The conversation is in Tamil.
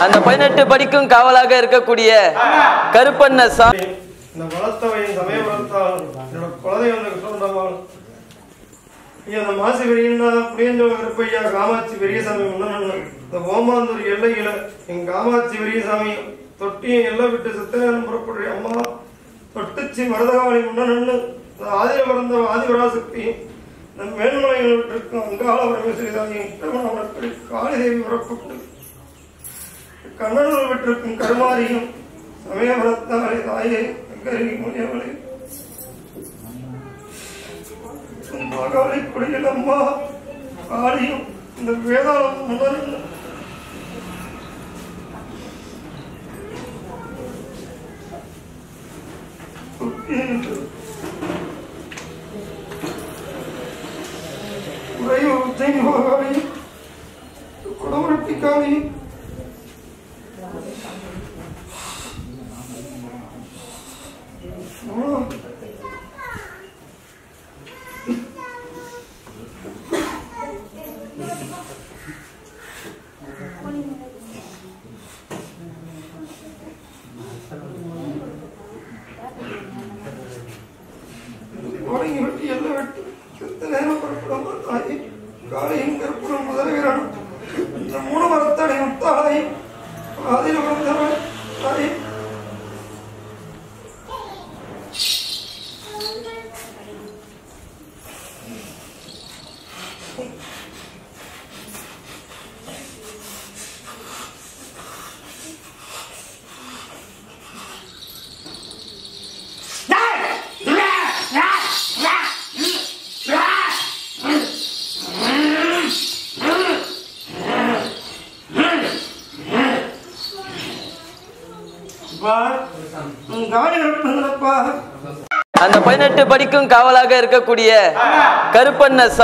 அந்த 18 படிக்கும் காவலாக இருக்கக்கூடிய கருப்பண்ண சாமி இந்த வளர்த்தவையின் சமய வளர்த்தால் என்னோட குலதெய்வம் சொல்றாங்க. இந்த மாசி பெரியன்னா புளியஞ்சோல கருப்பையா காமாட்சி பெரியசாமி முன்னன்னு இந்த ஓமாந்தூர் எல்லையில எங்க காமாட்சி பெரியசாமி தொட்டியும் எல்லை விட்டு சித்தநேரம் புறப்படுற அம்மா தொட்டுச்சி மருதகாவளி முன்னன்னு இந்த ஆதிர பிறந்த ஆதிபராசக்தியும் இந்த மேல்மலைகள் விட்டிருக்கும் அங்காள பரமேஸ்வரி காளிதேவி புறப்பட்டு கண்ணனூர் விட்டிருக்கும் கருமாரியும் சமயபுரத்தாரை தாயை முனியவளை மகாளி குடியில் அம்மா காளியும் இந்த வேதாளம் முன்னன்னு உறையூர் ஜெயினி குடமுரட்டி காளி எல்லாம் விட்டு நேரம் புறப்படும் தாய் காலையும் கருப்புடன் முதல்வீரன் இந்த 3 மரத்தடை முத்தாளை அதில் வந்தவன் தாய் அந்த 18 படிக்கும் காவலாக இருக்கக்கூடிய கருப்பண்ண சாமி